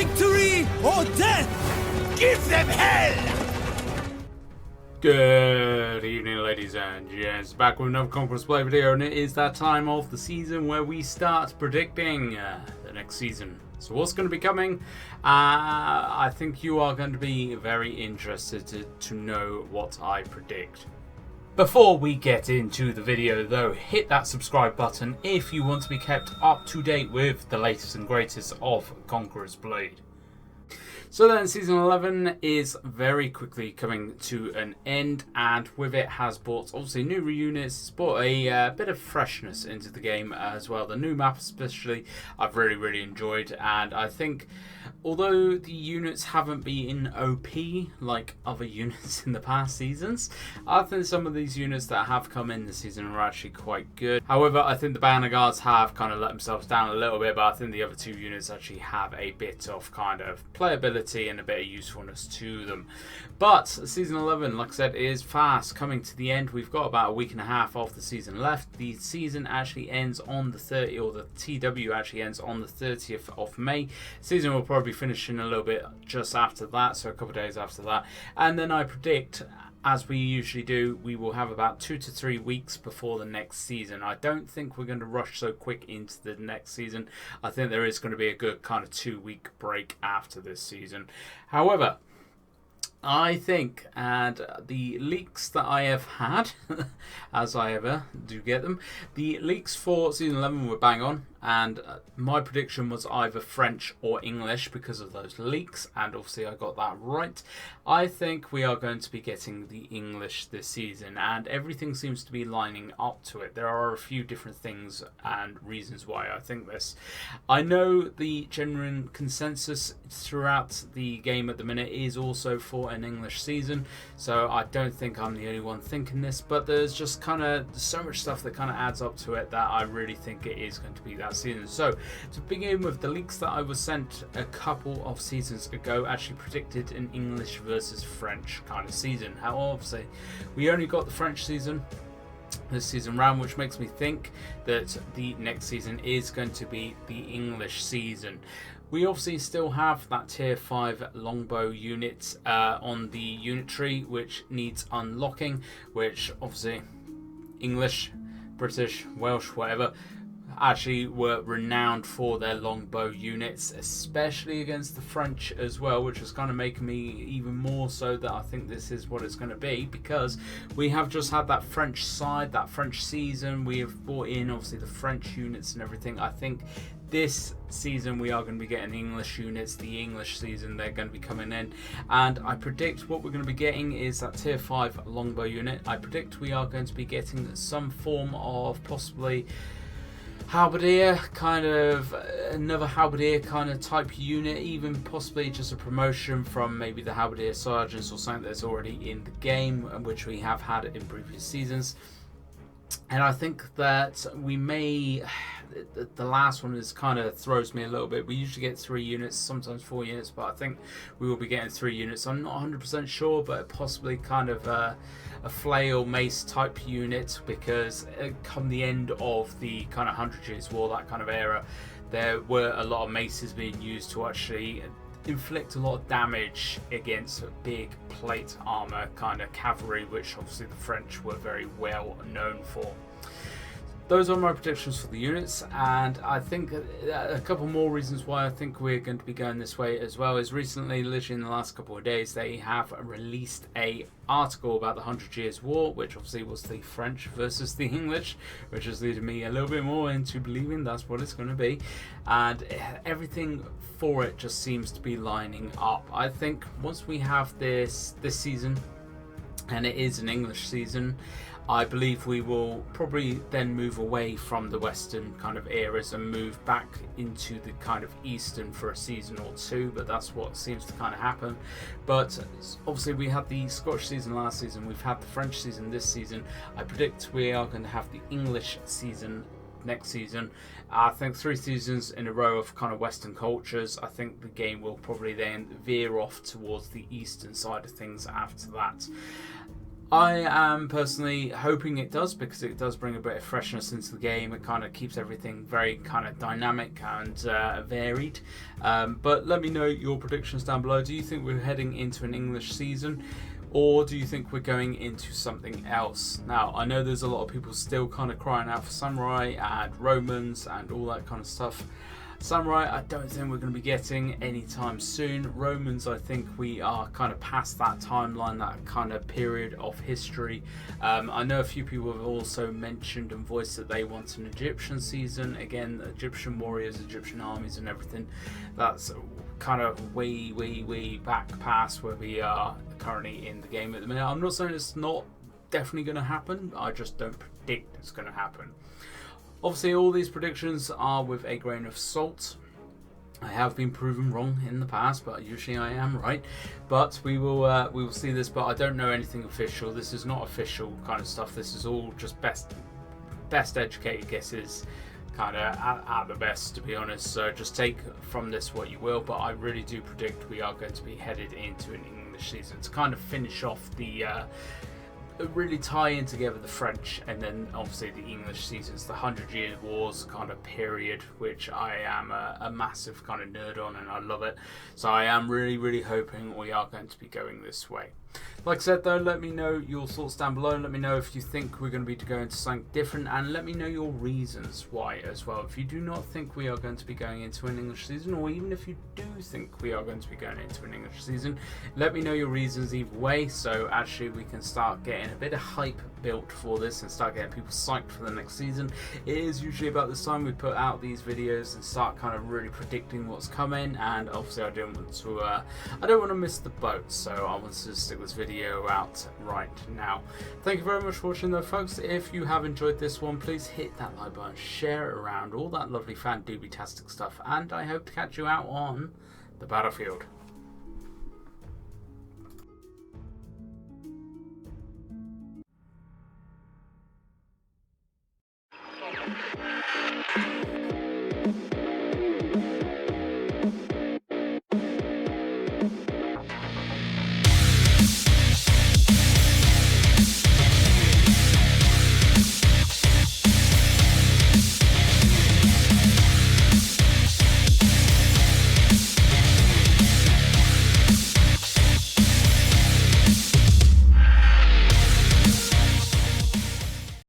Victory or death! Give them hell! Good evening, ladies and gents. Back with another Conquerors Blade video, and it is that time of the season where we start predicting the next season. So what's going to be coming? I think you are going to be very interested to know what I predict. Before we get into the video though, hit that subscribe button if you want to be kept up to date with the latest and greatest of Conquerors Blade. So then Season 11 is very quickly coming to an end, and with it has brought obviously new reunits, it's brought a bit of freshness into the game as well. The new map especially I've really enjoyed, and I think although the units haven't been OP like other units in the past seasons, I think some of these units that have come in this season are actually quite good. However, I think the banner guards have kind of let themselves down a little bit, but I think the other two units actually have a bit of kind of playability and a bit of usefulness to them. But Season 11, like I said, is fast coming to the end. We've got about a week and a half of the season left. The season actually ends on the 30th, or the TW actually ends on the 30th of May. Season will probably finish in a little bit just after that, so a couple of days after that. And then I predict, as we usually do, we will have about 2 to 3 weeks before the next season. I don't think we're going to rush so quick into the next season. I think there is going to be a good kind of 2-week break after this season. However, I think, and the leaks that I have had, as I ever do get them, the leaks for Season 11 were bang on, and my prediction was either French or English because of those leaks, and obviously I got that right. I think we are going to be getting the English this season, and everything seems to be lining up to it. There are a few different things and reasons why I think this. I know the genuine consensus throughout the game at the minute is also for an English season, so I don't think I'm the only one thinking this, but there's just kind of so much stuff that kind of adds up to it that I really think it is going to be that season. So to begin with, the leaks that I was sent a couple of seasons ago actually predicted an English versus French kind of season. How obviously we only got the French season this season round, which makes me think that the next season is going to be the English season. We obviously still have that tier 5 longbow unit on the unit tree, which needs unlocking, which obviously English, British, Welsh, whatever, actually were renowned for their longbow units, especially against the French as well, which was kind of making me even more so that I think this is what it's going to be, because we have just had that French side, that French season. We have brought in obviously the French units and everything. I think this season we are going to be getting the English units. The English season, they're going to be coming in, and I predict what we're going to be getting is that tier 5 longbow unit. I predict we are going to be getting some form of possibly halberdier, kind of another halberdier kind of type unit, even possibly just a promotion from maybe the halberdier sergeants or something that's already in the game, which we have had in previous seasons. And I think that we may, the last one is kind of throws me a little bit. We usually get 3 units, sometimes 4 units, but I think we will be getting 3 units. I'm not 100% sure, but possibly kind of a flail mace type unit, because come the end of the kind of 100 Years War, that kind of era, there were a lot of maces being used to actually inflict a lot of damage against big plate armor kind of cavalry, which obviously the French were very well known for. Those are my predictions for the units, and I think a couple more reasons why I think we're going to be going this way as well is recently, literally in the last couple of days, they have released a article about the 100 Years War, which obviously was the French versus the English, which has led me a little bit more into believing that's what it's going to be, and everything for it just seems to be lining up. I think once we have this season, and it is an English season, I believe we will probably then move away from the Western kind of eras and move back into the kind of Eastern for a season or two, but that's what seems to kind of happen. But obviously we had the Scottish season last season, we've had the French season this season. I predict we are going to have the English season next season. I think 3 seasons in a row of kind of Western cultures. I think the game will probably then veer off towards the Eastern side of things after that. I am personally hoping it does, because it does bring a bit of freshness into the game. It kind of keeps everything very kind of dynamic and varied. But let me know your predictions down below. Do you think we're heading into an English season, or do you think we're going into something else? Now, I know there's a lot of people still kind of crying out for Samurai and Romans and all that kind of stuff. Samurai, I don't think we're going to be getting anytime soon. Romans, I think we are kind of past that timeline, that kind of period of history. I know a few people have also mentioned and voiced that they want an Egyptian season. Again, Egyptian warriors, Egyptian armies and everything. That's kind of way back past where we are currently in the game at the minute. I'm not saying it's not definitely going to happen. I just don't predict it's going to happen. Obviously, all these predictions are with a grain of salt. I have been proven wrong in the past, but usually I am right. But we will see this. But I don't know anything official. This is not official kind of stuff. This is all just best educated guesses, kind of at the best, to be honest. So just take from this what you will. But I really do predict we are going to be headed into an English season to kind of finish off the. Really tie in together the French and then obviously the English seasons, the 100-Year Wars kind of period, which I am a massive kind of nerd on, and I love it. So I am really hoping we are going to be going this way. Like I said though, let me know your thoughts down below. Let me know if you think we're going to be going to something different, and let me know your reasons why as well. If you do not think we are going to be going into an English season, or even if you do think we are going to be going into an English season, let me know your reasons either way, so actually we can start getting a bit of hype built for this and start getting people psyched for the next season. It is usually about this time we put out these videos and start kind of really predicting what's coming, and obviously I don't want to miss the boat, so I want to stick this video out right now. Thank you very much for watching though, folks. If you have enjoyed this one, please hit that like button, share it around, all that lovely fan doobie-tastic stuff, and I hope to catch you out on the battlefield.